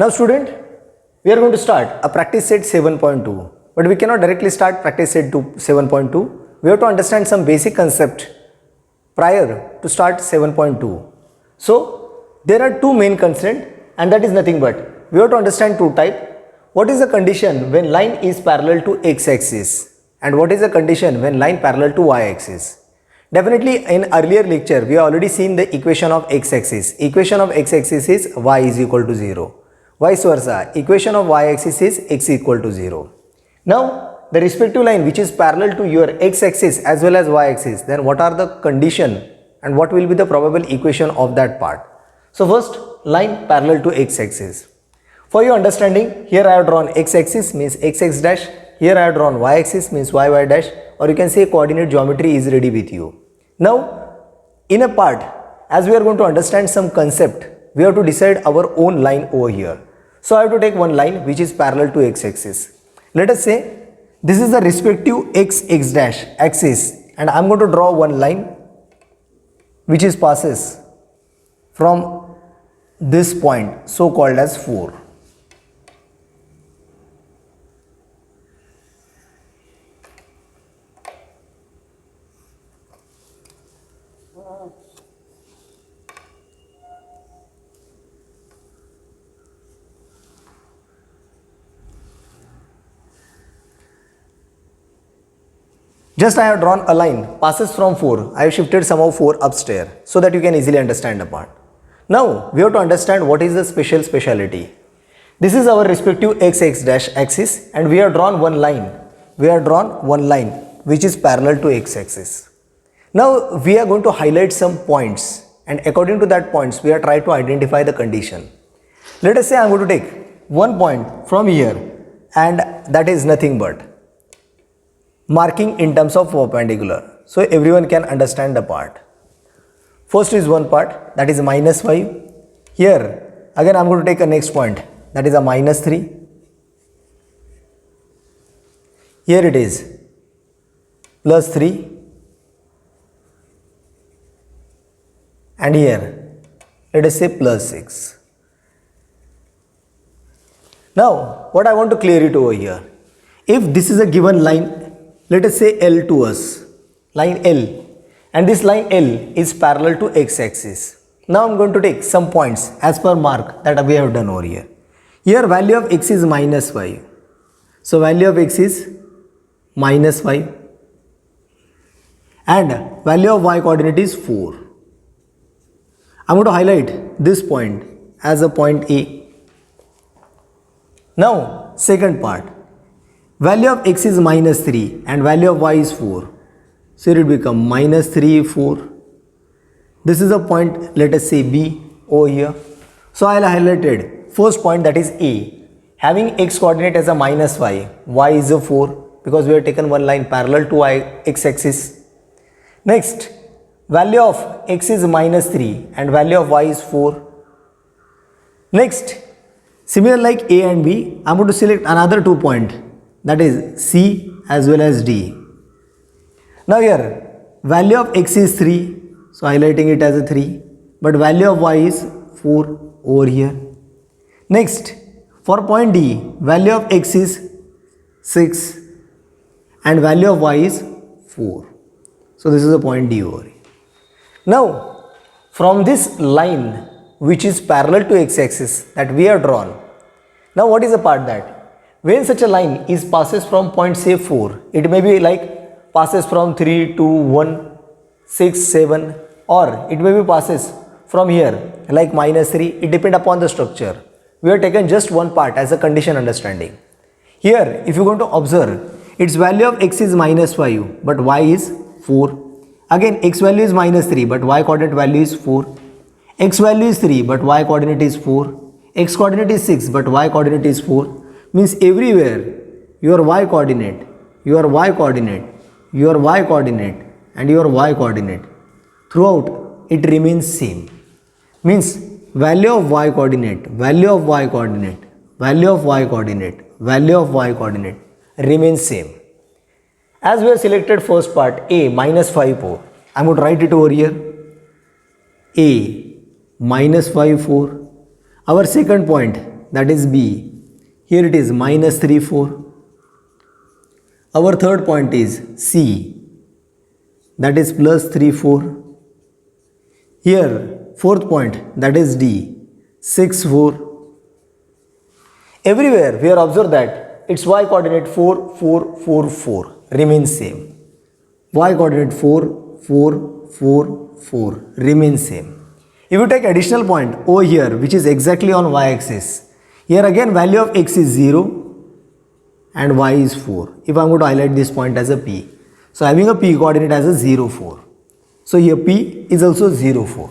Now student, we are going to start a practice set 7.2, but we cannot directly start practice set 7.2. We have to understand some basic concept prior to start 7.2. So there are two main constraints, and that is nothing but we have to understand two types. What is the condition when line is parallel to x-axis, and what is the condition when line parallel to y-axis? Definitely in earlier lecture we have already seen the equation of x-axis. Equation of x-axis is y is equal to 0. Vice versa, equation of y-axis is x equal to 0. Now the respective line which is parallel to your x-axis as well as y-axis, then what are the condition and what will be the probable equation of that part? So first, line parallel to x-axis. For your understanding, here I have drawn x-axis means x dash, here I have drawn y-axis means y dash, or you can say coordinate geometry is ready with you. Now in a part, as we are going to understand some concept, we have to decide our own line over here. So I have to take one line which is parallel to x-axis. Let us say this is the respective x dash axis, and I am going to draw one line which is passes from this point, so called as 4. Just I have drawn a line passes from 4. I have shifted somehow 4 upstairs so that you can easily understand the part. Now we have to understand what is the speciality. This is our respective x dash axis, and we have drawn one line. We have drawn one line which is parallel to x axis. Now we are going to highlight some points, and according to that points we are trying to identify the condition. Let us say I am going to take one point from here, and that is nothing but marking in terms of perpendicular, so everyone can understand the part. First is one part, that is -5. Here again I am going to take a next point, that is a -3. Here it is +3, and here let us say +6. Now what I want to clear it over here, if this is a given line, let us say L to us, line L, and this line L is parallel to x-axis. Now I am going to take some points as per mark that we have done over here. Here value of x is -5, so value of x is -5, and value of y coordinate is 4. I am going to highlight this point as a point A. Now second part, value of x is -3 and value of y is 4. So it will become -3, 4. This is a point, let us say B over here. So I will highlighted first point, that is A, having x coordinate as a -5, y is a 4, because we have taken one line parallel to x axis. Next, value of x is -3 and value of y is 4. Next, similar like A and B, I am going to select another 2 points, that is C as well as D. Now here value of x is 3, so highlighting it as a 3, but value of y is 4 over here. Next, for point D, value of x is 6 and value of y is 4. So this is a point D over here. Now from this line which is parallel to x-axis that we have drawn, now what is the part that when such a line is passes from point say 4, it may be like passes from 3, 2, 1, 6, 7, or it may be passes from here like -3, it depends upon the structure. We have taken just one part as a condition understanding. Here if you are going to observe, its value of x is -5 but y is 4. Again x value is -3 but y coordinate value is 4. X value is 3 but y coordinate is 4. X coordinate is 6 but y coordinate is 4. Means everywhere your y coordinate, your y coordinate, your y coordinate and your y coordinate, throughout it remains same. Means value of y coordinate, value of y coordinate, value of y coordinate, value of y coordinate remains same. As we have selected first part A -5, 4, I am going to write it over here, A -5, 4. Our second point that is B. Here it is minus 3, 4. Our third point is C, that is plus 3, 4. Here fourth point, that is D, 6, 4. Everywhere we are observed that its y coordinate 4, 4, 4, 4 remains same. Y coordinate 4, 4, 4, 4 remains same. If you take additional point over here, which is exactly on y-axis, here again value of x is 0 and y is 4. If I am going to highlight this point as a P. So having a P coordinate as a 0, 4. So here P is also 0, 4.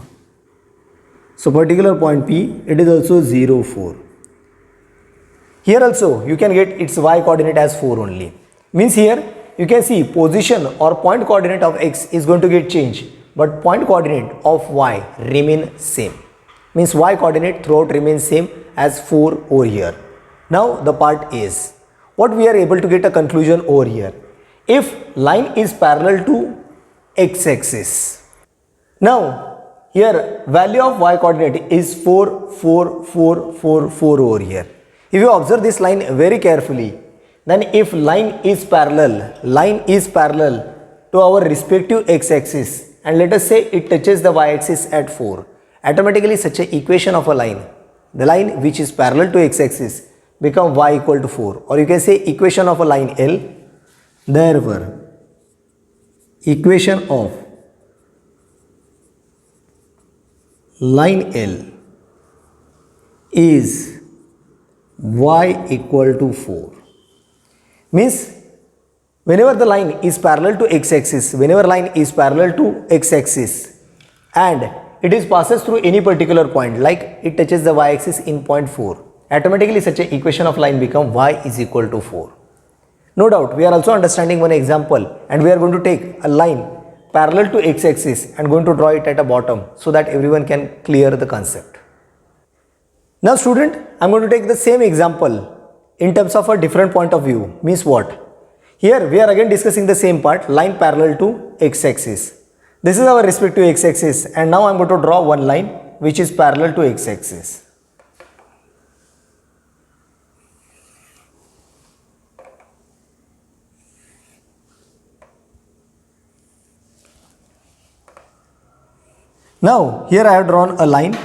So particular point P, it is also 0, 4. Here also you can get its y coordinate as 4 only. Means here you can see position or point coordinate of x is going to get changed, but point coordinate of y remain same. Means y coordinate throughout remains same as 4 over here. Now the part is, what we are able to get a conclusion over here. If line is parallel to x-axis. Now here value of y coordinate is 4, 4, 4, 4, 4 over here. If you observe this line very carefully, then if line is parallel to our respective x-axis, and let us say it touches the y-axis at 4, automatically such a equation of a line, the line which is parallel to x-axis, become y equal to 4, or you can say equation of a line L. Therefore, equation of line L is y equal to 4. Means whenever the line is parallel to x-axis, and it is passes through any particular point, like it touches the y-axis in point 4, automatically such a equation of line become y is equal to 4. No doubt we are also understanding one example, and we are going to take a line parallel to x-axis and going to draw it at a bottom so that everyone can clear the concept. Now student, I am going to take the same example in terms of a different point of view. Means what? Here we are again discussing the same part, line parallel to x-axis. This is our respective x-axis, and now I am going to draw one line which is parallel to x-axis. Now here I have drawn a line.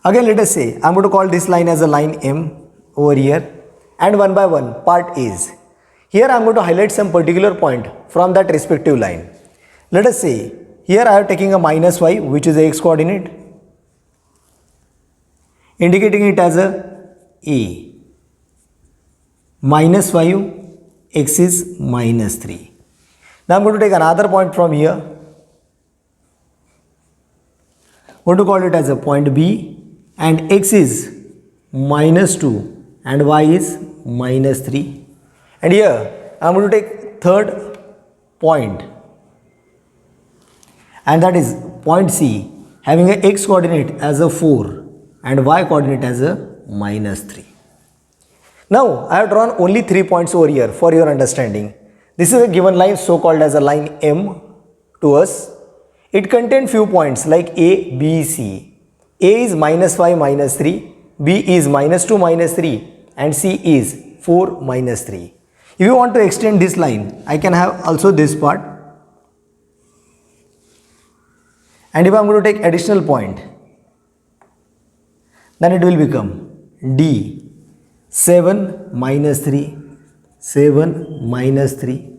Again let us say I am going to call this line as a line M over here, and one by one part is. Here I am going to highlight some particular point from that respective line. Let us say here I am taking a minus y, which is the x coordinate, indicating it as a minus 5, x is minus 3. Now I am going to take another point from here. I am going to call it as a point B, and x is minus 2 and y is minus 3. And here I am going to take third point, and that is point C, having a x coordinate as a 4 and y coordinate as a minus 3. Now I have drawn only 3 points over here for your understanding. This is a given line so called as a line M to us. It contains few points like A, B, C. A is minus 5 minus 3, B is minus 2 minus 3, and C is 4 minus 3. If you want to extend this line, I can have also this part. And if I am going to take additional point, then it will become D, 7 minus 3, 7 minus 3.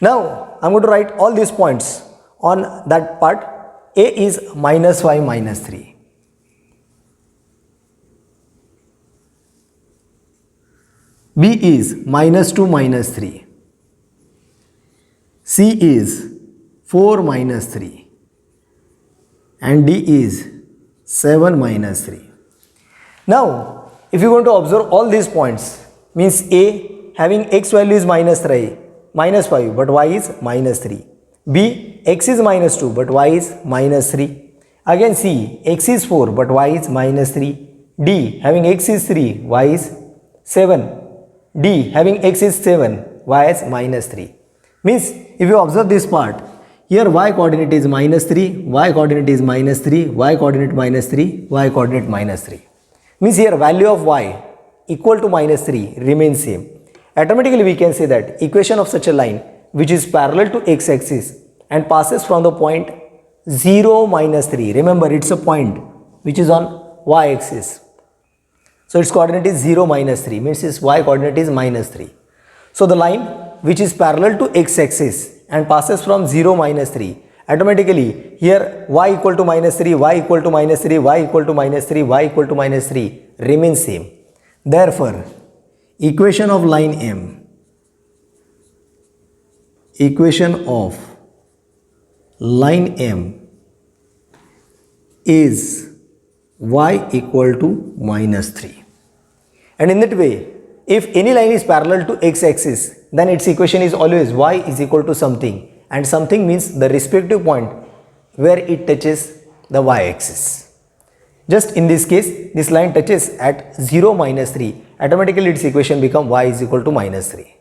Now I am going to write all these points on that part. A is minus 5 minus 3. B is minus 2 minus 3. C is 4 minus 3. And D is 7 minus 3. Now, if you want to observe all these points, means A having x value is minus 5, but y is minus 3. B, x is minus 2, but y is minus 3. Again C, x is 4, but y is minus 3. D, having x is 3, y is 7. D, having x is 7, y is minus 3. Means, if you observe this part, here y coordinate is minus 3, y coordinate is minus 3, y coordinate minus 3, y coordinate minus 3. means here value of y equal to minus 3 remains same. Automatically we can say that equation of such a line which is parallel to x-axis and passes from the point 0 minus 3. Remember, it's a point which is on y-axis. So its coordinate is 0 minus 3, means its y coordinate is minus 3. So the line which is parallel to x-axis and passes from 0 minus 3, automatically here y equal to minus 3, y equal to minus 3, y equal to minus 3, y equal to minus 3 remains same. Therefore, equation of line M, equation of line M is y equal to minus 3. And in that way, if any line is parallel to x-axis, then its equation is always y is equal to something, and something means the respective point where it touches the y-axis. Just in this case, this line touches at 0 minus 3, automatically its equation becomes y is equal to minus 3.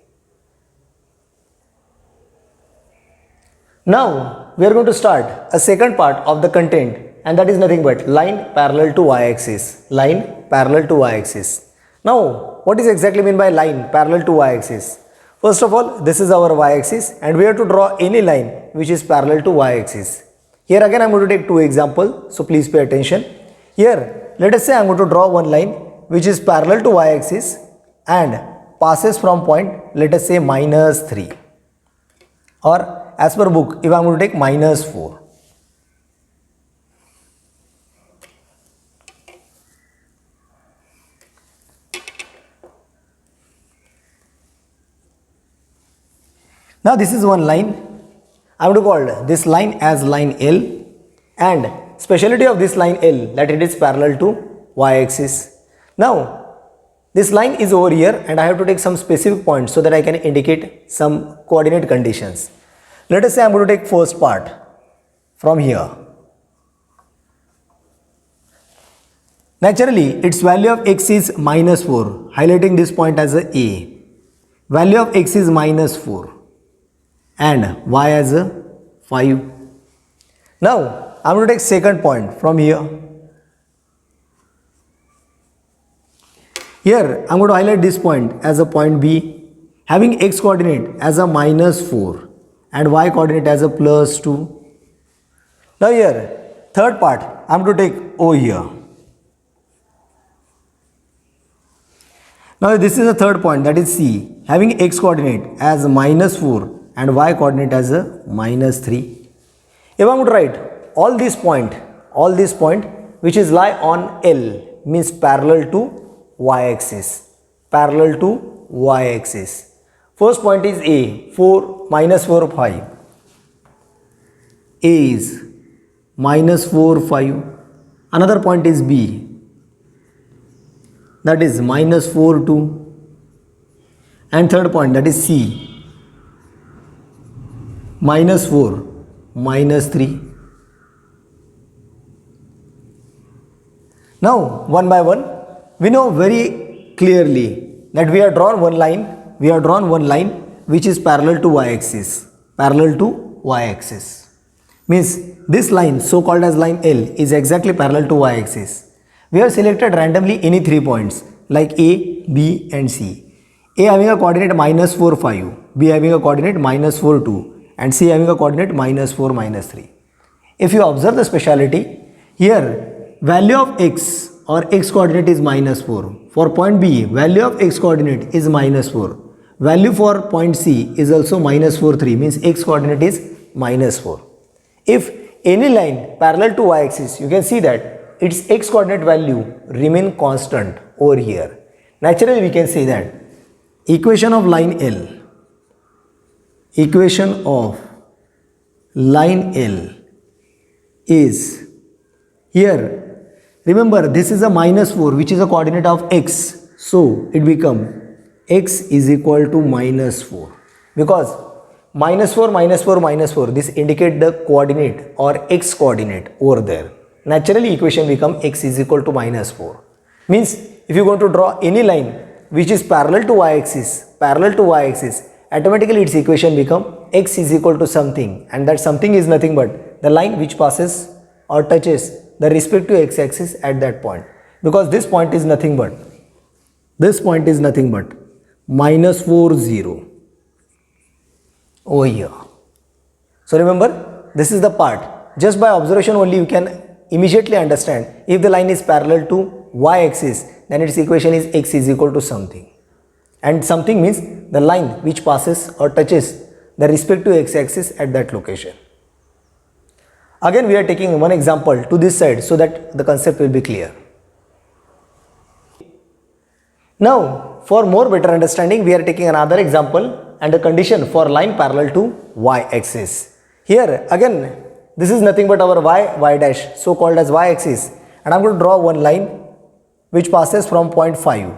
Now, we are going to start a second part of the content, and that is nothing but line parallel to y-axis. Line parallel to y-axis. Now, what is exactly mean by line parallel to y-axis? First of all, this is our y-axis and we have to draw any line which is parallel to y-axis. Here again I am going to take two examples, so please pay attention. Here, let us say I am going to draw one line which is parallel to y-axis and passes from point, let us say minus 3, or as per book, if I am going to take minus 4. Now this is one line. I am going to call this line as line L, and speciality of this line L that it is parallel to y-axis. Now this line is over here and I have to take some specific points so that I can indicate some coordinate conditions. Let us say I am going to take first part from here. Naturally its value of x is minus 4, highlighting this point as a. Value of x is minus 4 and y as a 5. Now I am going to take second point from here. Here I am going to highlight this point as a point B, having x coordinate as a minus 4 and y coordinate as a plus 2. Now here third part I am going to take O here. Now this is the third point, that is C, having x coordinate as minus 4 and y coordinate as a minus 3. If I am going to write all these point which is lie on L, means parallel to y-axis, parallel to y-axis. First point is A, 4, minus 4, 5. A is minus 4, 5. Another point is B, that is minus 4, 2. And third point, that is C, minus 4, minus 3. Now, one by one, we know very clearly that we have drawn one line, which is parallel to y-axis, Means this line, so called as line L, is exactly parallel to y-axis. We have selected randomly any 3 points like A, B and C. A having a coordinate minus 4, 5, B having a coordinate minus 4, 2. And C having a coordinate minus 4, minus 3. If you observe the speciality, here value of x or x coordinate is minus 4. For point B, value of x coordinate is minus 4. Value for point C is also minus 4, 3, means x coordinate is minus 4. If any line parallel to y-axis, you can see that its x coordinate value remain constant over here. Naturally, we can say that equation of line L is here. Remember, this is a minus 4 which is a coordinate of x. So it become x is equal to minus 4, because minus 4, minus 4, minus 4, this indicate the coordinate or x coordinate over there. Naturally, equation become x is equal to minus 4. Means if you are going to draw any line which is parallel to y-axis, automatically its equation become x is equal to something, and that something is nothing but the line which passes or touches the respective x-axis at that point. because this point is nothing but minus 4 0 over here. So remember, this is the part. Just by observation only you can immediately understand if the line is parallel to y-axis, then its equation is x is equal to something. And something means the line which passes or touches the respective x-axis at that location. Again we are taking one example to this side so that the concept will be clear. Now for more better understanding we are taking another example and a condition for line parallel to y-axis. Here again this is nothing but our y dash, so called as y-axis, and I am going to draw one line which passes from point 5.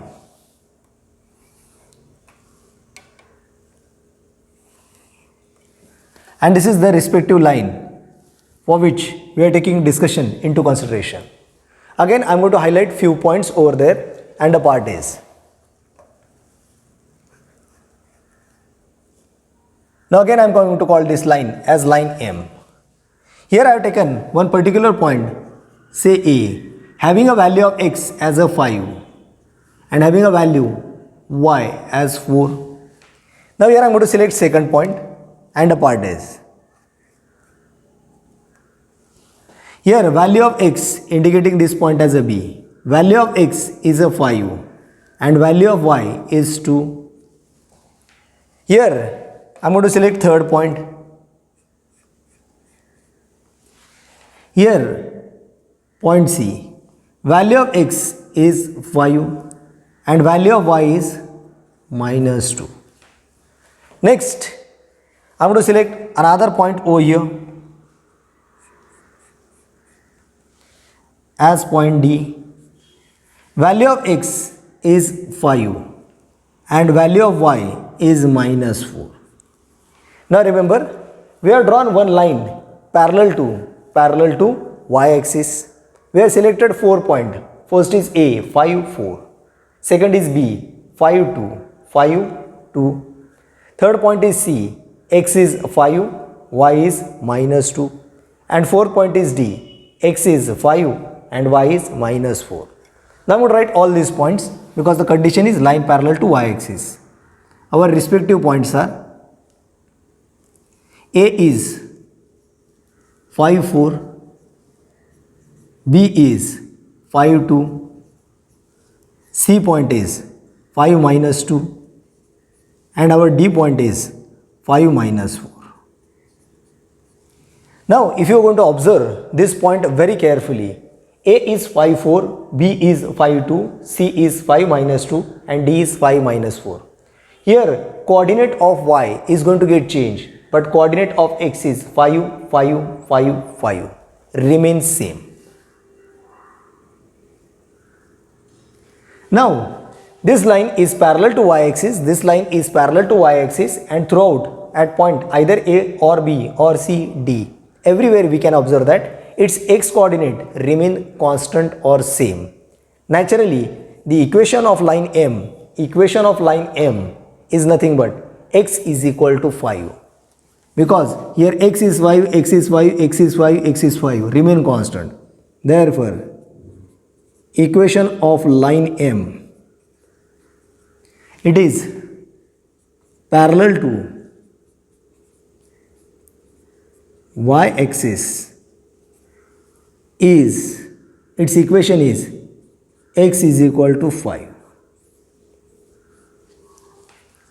And this is the respective line for which we are taking discussion into consideration. Again I am going to highlight few points over there, and the part is. Now again I am going to call this line as line M. Here I have taken one particular point, say A, having a value of x as a 5 and having a value y as 4. Now here I am going to select second point, and the part is. Here value of x indicating this point as a B, value of x is a 5 and value of y is 2. Here I am going to select third point. Here point C, value of x is 5 and value of y is minus 2. Next I am going to select another point over here as point D. Value of x is 5 and value of y is minus 4. Now remember, we have drawn one line parallel to y-axis. We have selected 4 points. First is A, 5, 4. Second is B, 5, 2, 5, 2. Third point is C, x is 5, y is minus 2. And fourth point is D, x is 5 and y is minus 4. Now I am going to write all these points because the condition is line parallel to y-axis. Our respective points are A is 5, 4, B is 5, 2, C point is 5 minus 2 and our D point is 5 minus 4. Now if you are going to observe this point very carefully, A is 5, 4, B is 5, 2, C is 5 minus 2 and D is 5 minus 4. Here coordinate of y is going to get changed, but coordinate of x is 5, 5, 5, 5 remains same. Now this line is parallel to y-axis, this line is parallel to y-axis, and throughout at point either A or B or C, D, everywhere we can observe that its x coordinate remain constant or same. Naturally the equation of line M is nothing but x is equal to 5, because here x is 5, x is 5, x is 5, x is 5 remain constant. Therefore equation of line M, it is parallel to y-axis, is its equation is x is equal to 5.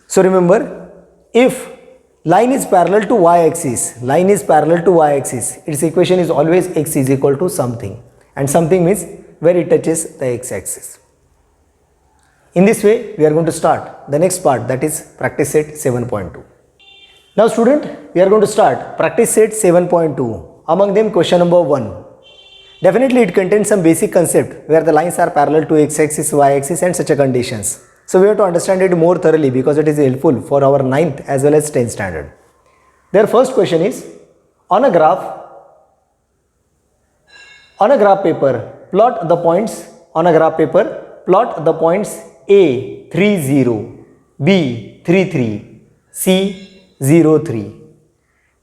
So remember, if line is parallel to y-axis, its equation is always x is equal to something, and something means where it touches the x-axis. In this way we are going to start the next part, that is practice set 7.2. Now student, we are going to start practice set 7.2. Among them question number 1. Definitely it contains some basic concept where the lines are parallel to x-axis, y-axis and such a conditions. So we have to understand it more thoroughly because it is helpful for our 9th as well as 10th standard. Their first question is, on a graph paper, plot the points A 30, B 33, C 03.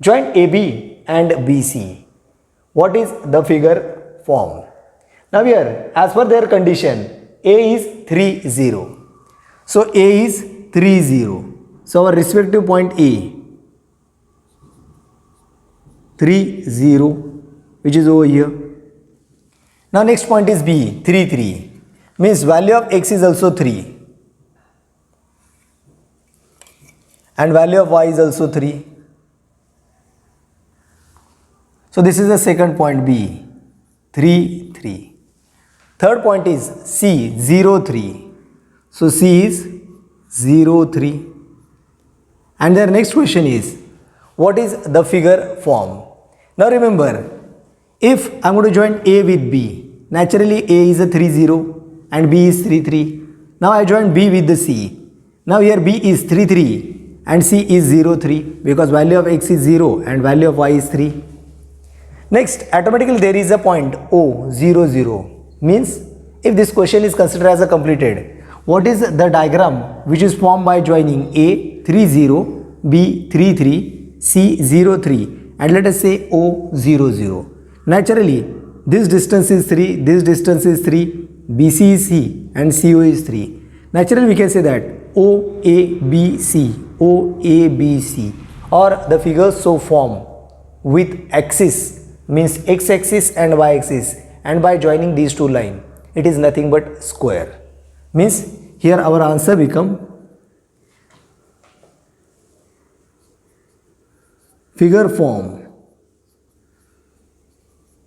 Join AB and BC. What is the figure formed? Now here, as per their condition, A is 3, 0. So A is 3, 0. So our respective point A, 3, 0, which is over here. Now next point is B, 3, 3. Means value of x is also 3. And value of y is also 3. So this is the second point B, 3, 3. Third point is C, 0, 3. So C is 0, 3. And their next question is, what is the figure form? Now remember, if I am going to join A with B, naturally A is a 3, 0 and B is 3, 3. Now I join B with the C. Now here B is 3, 3 and C is 0, 3 because value of x is 0 and value of y is 3. Next, automatically there is a point O, 0, 0. Means if this question is considered as a completed, what is the diagram which is formed by joining A, 3, 0, B, 3, 3, C, 0, 3 and let us say O, 0, 0. Naturally, this distance is 3, this distance is 3, BC is C and CO is 3. Naturally, we can say that OABC, OABC or the figures so form with axis means x-axis and y-axis, and by joining these two lines, it is nothing but square. Means here our answer become figure form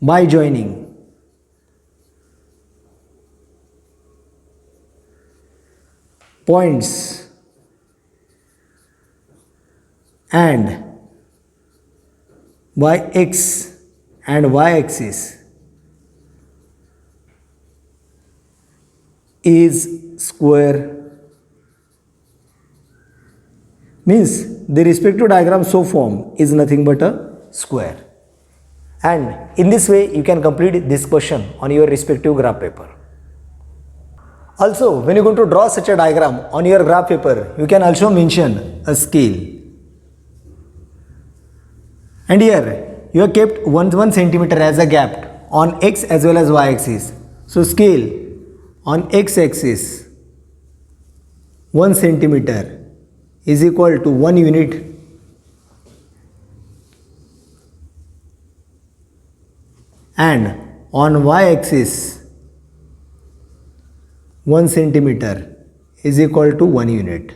by joining points and by x and y-axis is square. Means the respective diagram so formed is nothing but a square. And in this way you can complete this question on your respective graph paper. Also, when you are going to draw such a diagram on your graph paper, you can also mention a scale. And here you have kept 1 centimeter as a gap on x as well as y axis. So scale on x axis 1 centimeter is equal to 1 unit. And on y axis 1 centimeter is equal to 1 unit.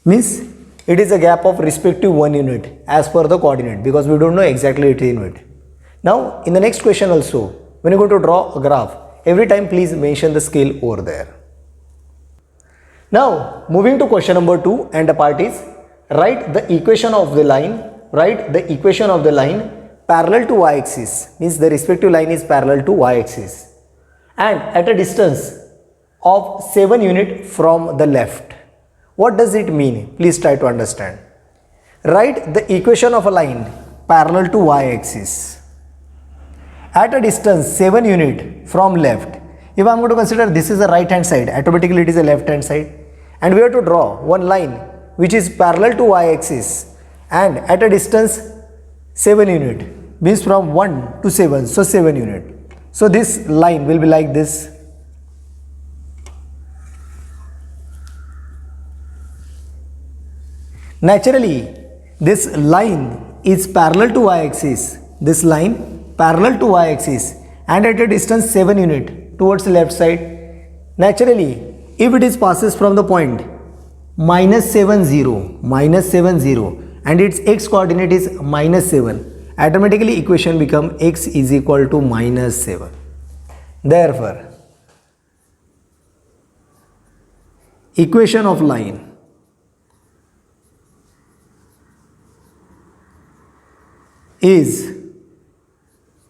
Means it is a gap of respective 1 unit as per the coordinate because we don't know exactly its unit. Now in the next question also, when you go to draw a graph, every time please mention the scale over there. Now moving to question number 2, and the part is write the equation of the line, parallel to y-axis, means the respective line is parallel to y-axis and at a distance of 7 unit from the left. What does it mean? Please try to understand. Write the equation of a line parallel to y-axis at a distance 7 unit from left. If I am going to consider this is the right hand side, automatically it is the left hand side, and we have to draw one line which is parallel to y-axis and at a distance 7 unit, means from 1 to 7, so 7 unit. So this line will be like this. Naturally, this line is parallel to y-axis, and at a distance 7 unit towards the left side. Naturally, if it is passes from the point minus 7, 0, and its x coordinate is minus 7, automatically equation become x is equal to minus 7. Therefore, equation of line is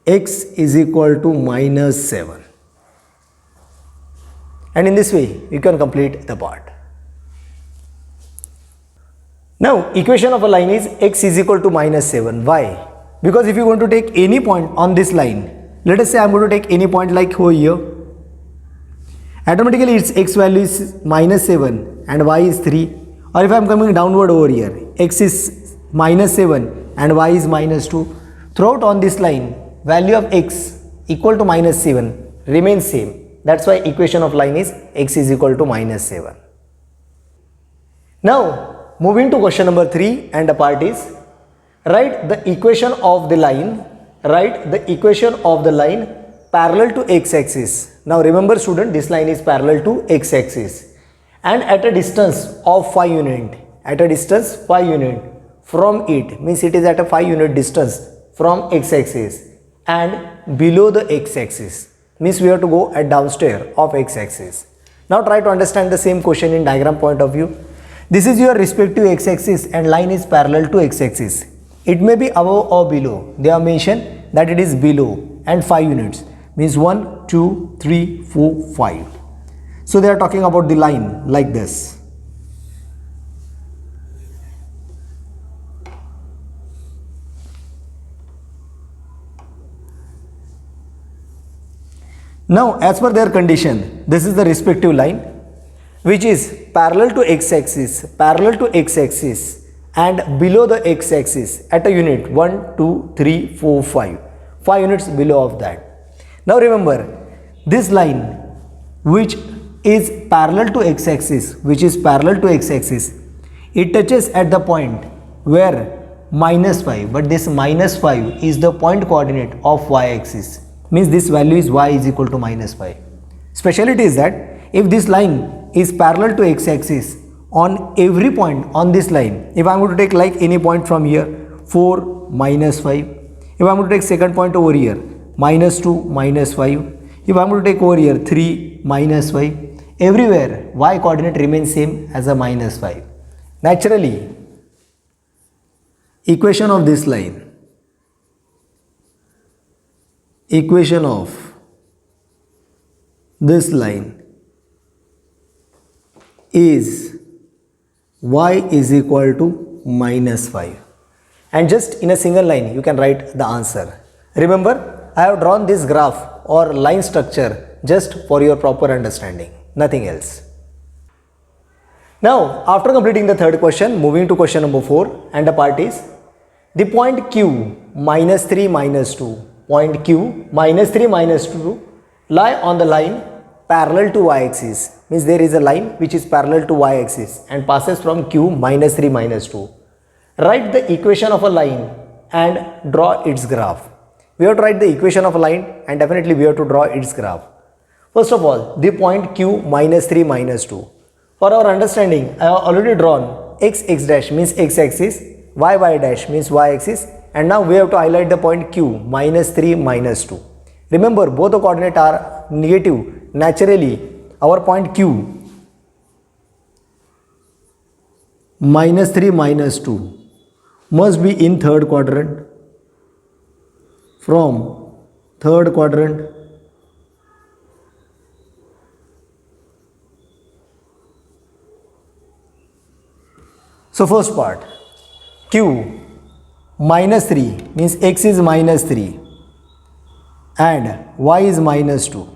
x is equal to minus 7. And in this way you can complete the part. Now equation of a line is x is equal to minus 7. Why? Because if you want to take any point on this line, let us say I am going to take any point like over here, automatically its x value is minus 7 and y is 3. Or if I am coming downward over here, x is minus 7 and y is minus 2. Throughout on this line, value of x equal to minus 7, remains same. That's why equation of line is x is equal to minus 7. Now moving to question number 3, and the part is write the equation of the line, parallel to x-axis. Now remember student, this line is parallel to x-axis and at a distance of 5 unit, from it, means it is at a 5 unit distance from x-axis and below the x-axis, means we have to go at downstairs of x-axis. Now try to understand the same question in diagram point of view. This is your respective x-axis and line is parallel to x-axis. It may be above or below. They have mentioned that it is below and 5 units, means 1, 2, 3, 4, 5. So they are talking about the line like this. Now as per their condition, this is the respective line which is parallel to x-axis and below the x-axis at a unit 1, 2, 3, 4, 5. 5 units below of that. Now remember, this line which is parallel to x-axis, it touches at the point where minus 5, but this minus 5 is the point coordinate of y-axis, means this value is y is equal to minus 5. Speciality is that if this line is parallel to x-axis on every point on this line, if I am going to take like any point from here, 4, minus 5, if I am going to take second point over here, minus 2, minus 5, if I am going to take over here 3, minus 5, everywhere y coordinate remains same as a minus 5. Naturally, equation of this line, is y is equal to minus 5, and just in a single line you can write the answer. Remember, I have drawn this graph or line structure just for your proper understanding, nothing else. Now after completing the third question, moving to question number 4, and the part is the point q minus 3 minus 2, lie on the line parallel to y-axis, means there is a line which is parallel to y-axis and passes from q minus 3 minus 2. Write the equation of a line and draw its graph. We have to write the equation of a line and definitely we have to draw its graph. First of all, the point q minus 3 minus 2. For our understanding, I have already drawn x dash means x-axis, y dash means y-axis, and now we have to highlight the point q minus 3 minus 2. Remember, both the coordinates are negative. Naturally, our point q minus 3 minus 2 must be in third quadrant. From third quadrant, so first part, q minus 3 means x is minus 3 and y is minus 2.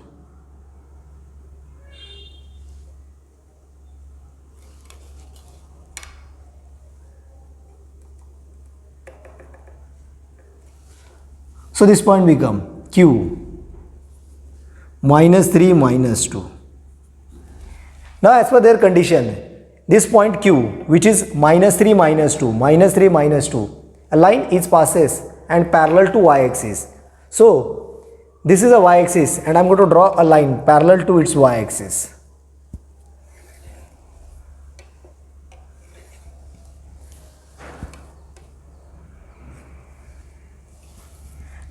So this point become q minus 3 minus 2. Now as per their condition, this point q which is minus 3 minus 2, a line is passes and parallel to y-axis. So this is a y-axis and I am going to draw a line parallel to its y-axis.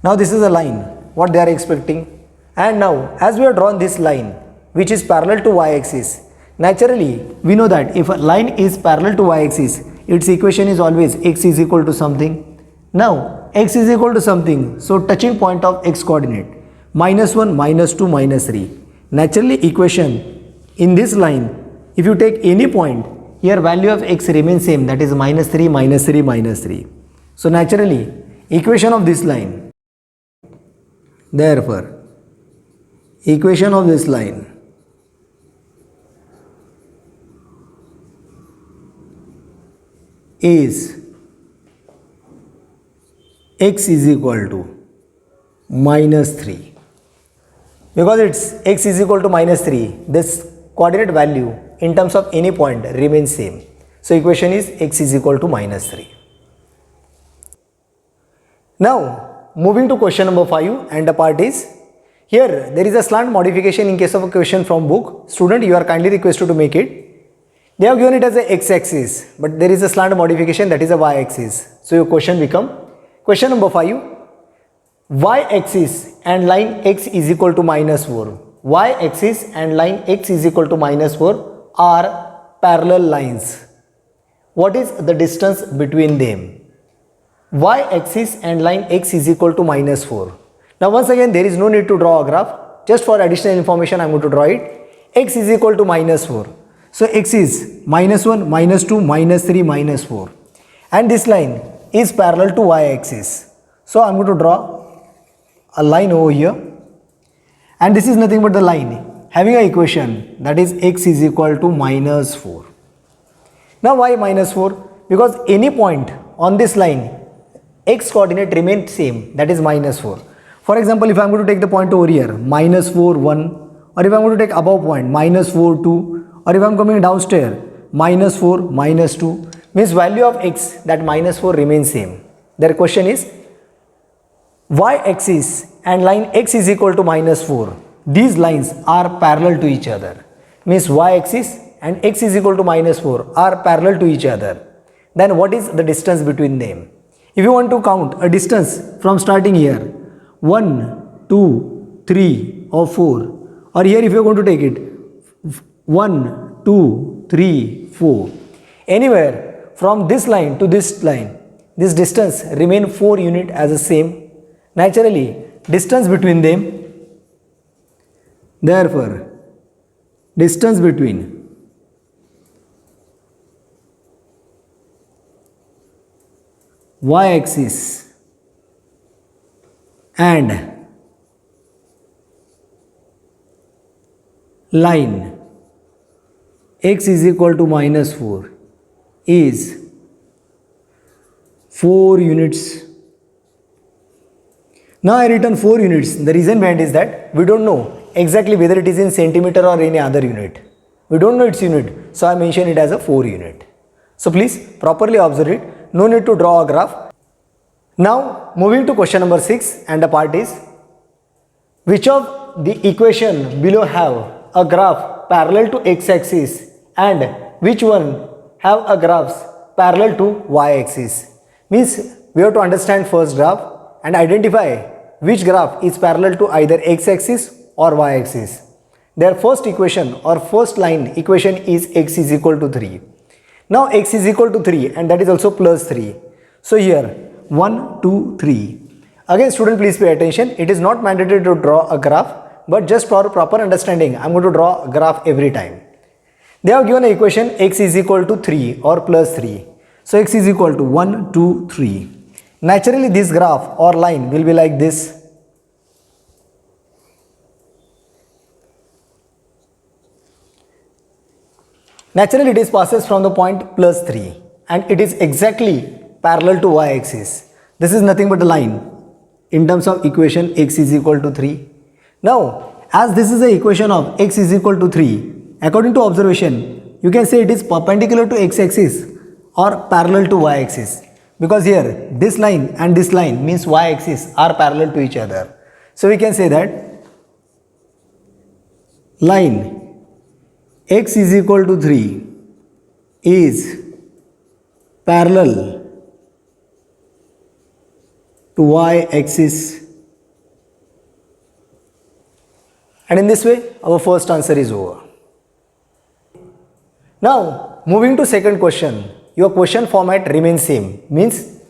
Now this is a line what they are expecting, and now as we have drawn this line which is parallel to y-axis, naturally we know that if a line is parallel to y-axis, its equation is always x is equal to something. Now x is equal to something, so touching point of x coordinate minus 1, minus 2, minus 3. Naturally equation in this line, if you take any point, here value of x remains same, that is minus 3, minus 3, minus 3. So naturally equation of this line, therefore equation of this line is x is equal to minus 3, Because it's x is equal to minus 3, this coordinate value in terms of any point remains same. So equation is x is equal to minus 3. Now moving to question number 5, and the part is, here there is a slant modification in case of a question from book. Student, you are kindly requested to make it. They have given it as a x-axis, but there is a slant modification, that is a y-axis. So your question become, question number 5, y-axis and line x is equal to minus 4. Y-axis and line x is equal to minus 4 are parallel lines. What is the distance between them? Y-axis and line x is equal to minus 4. Now once again, there is no need to draw a graph. Just for additional information, I am going to draw it. X is equal to minus 4. So x is minus 1, minus 2, minus 3, minus 4. And this line is parallel to y-axis. So I am going to draw a line over here. And this is nothing but the line having an equation, that is x is equal to minus 4. Now why minus 4? Because any point on this line, x coordinate remains same, that is minus 4. For example, if I am going to take the point over here, minus 4, 1, or if I am going to take above point, minus 4, 2, or if I am coming downstairs, minus 4, minus 2, means value of x, that minus 4 remains same. Their question is, y-axis and line x is equal to minus 4. These lines are parallel to each other. Means y-axis and x is equal to minus 4 are parallel to each other. Then what is the distance between them? If you want to count a distance from starting here, 1, 2, 3 or 4, or here if you are going to take it, 1, 2, 3, 4. Anywhere from this line to this line, this distance remain 4 unit as the same. Naturally, distance between them, therefore, distance between y-axis and line x is equal to minus 4 is 4 units. Now I written 4 units. The reason behind is that we don't know exactly whether it is in centimeter or any other unit. We don't know its unit, so I mention it as a 4 unit. So please properly observe it. No need to draw a graph. Now moving to question number 6, and the part is, which of the equation below have a graph parallel to x-axis and which one have a graphs parallel to y-axis? Means we have to understand first graph and identify which graph is parallel to either x-axis or y-axis. Their first equation or first line equation is x is equal to 3. Now x is equal to 3 and that is also plus 3. So here 1, 2, 3. Again student, please pay attention. It is not mandatory to draw a graph, but just for proper understanding, I am going to draw a graph every time. They have given an equation x is equal to 3 or plus 3. So x is equal to 1, 2, 3. Naturally this graph or line will be like this. Naturally it is passes from the point plus 3 and it is exactly parallel to y-axis. This is nothing but a line in terms of equation x is equal to 3. Now as this is the equation of x is equal to 3, according to observation you can say it is perpendicular to x-axis or parallel to y-axis, because here this line and this line means y-axis are parallel to each other. So we can say that line x is equal to 3 is parallel to y-axis, and in this way our first answer is over. Now moving to second question, your question format remains same, means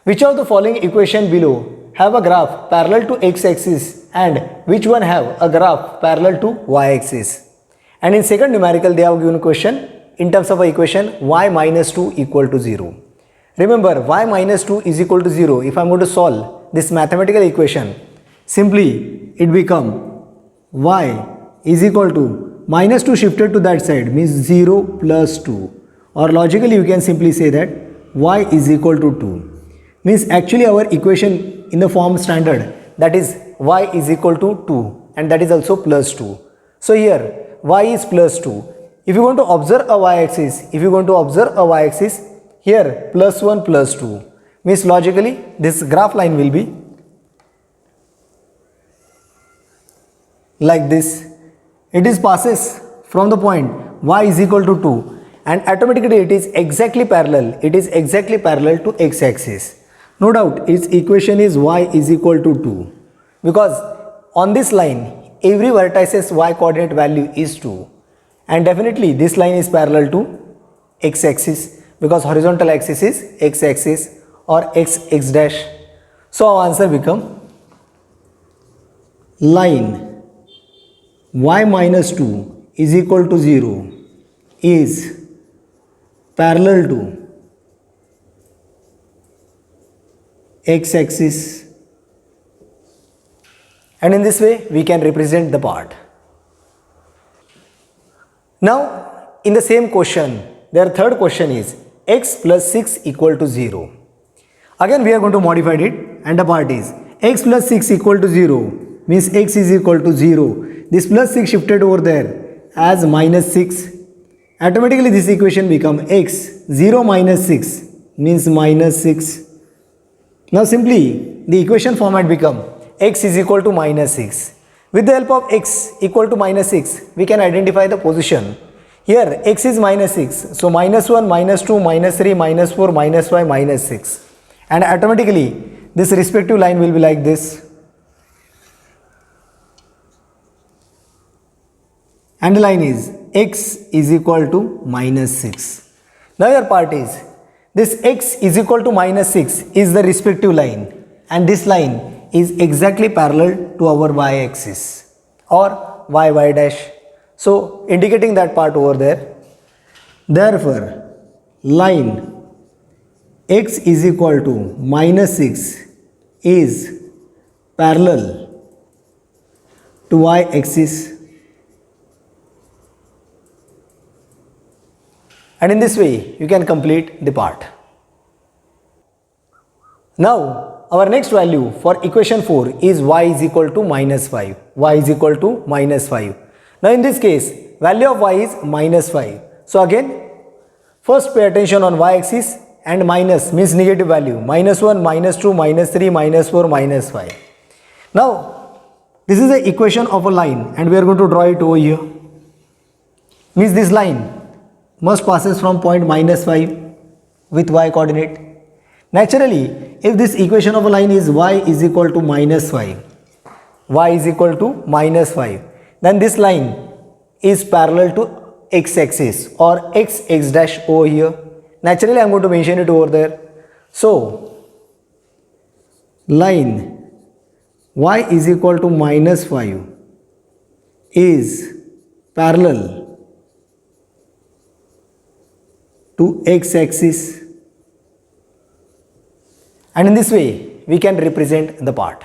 which of the following equation below have a graph parallel to x-axis and which one have a graph parallel to y-axis. And in second numerical they have given a question in terms of a equation y minus 2 equal to 0. Remember, y minus 2 is equal to 0. If I am going to solve this mathematical equation, simply it become y is equal to minus 2 shifted to that side means 0 plus 2, or logically you can simply say that y is equal to 2. Means actually our equation in the form standard, that is y is equal to 2, and that is also plus 2. So here y is plus 2. If you want to observe a y-axis, here plus 1 plus 2 means logically this graph line will be like this. It is passes from the point y is equal to 2 and automatically it is exactly parallel. To x-axis. No doubt its equation is y is equal to 2 because on this line every vertice's y coordinate value is 2 and definitely this line is parallel to x-axis because horizontal axis is x-axis or x dash. So our answer become line y minus 2 is equal to 0 is parallel to x-axis, and in this way we can represent the part. Now in the same question, their third question is x plus 6 equal to 0. Again we are going to modify it and the part is x plus 6 equal to 0 means x is equal to 0. This plus 6 shifted over there as minus 6. Automatically this equation become x 0 minus 6 means minus 6. Now simply the equation format become x is equal to minus 6. With the help of x equal to minus 6 we can identify the position. Here x is minus 6, so minus 1, minus 2, minus 3, minus 4, minus 5, minus 6, and automatically this respective line will be like this. And the line is x is equal to minus 6. Now your part is this x is equal to minus 6 is the respective line and this line is exactly parallel to our y-axis or y dash. So indicating that part over there. Therefore line x is equal to minus 6 is parallel to y-axis, and in this way you can complete the part. Now our next value for equation 4 is y is equal to minus 5. Now in this case value of y is minus 5. So again first pay attention on y-axis and minus means negative value, minus 1, minus 2, minus 3, minus 4, minus 5. Now this is the equation of a line and we are going to draw it over here. Means this line must passes from point minus 5 with y coordinate. Naturally if this equation of a line is y is equal to minus 5, then this line is parallel to x-axis or x dash over here. Naturally I am going to mention it over there. So line y is equal to minus 5 is parallel to x-axis, and in this way we can represent the part.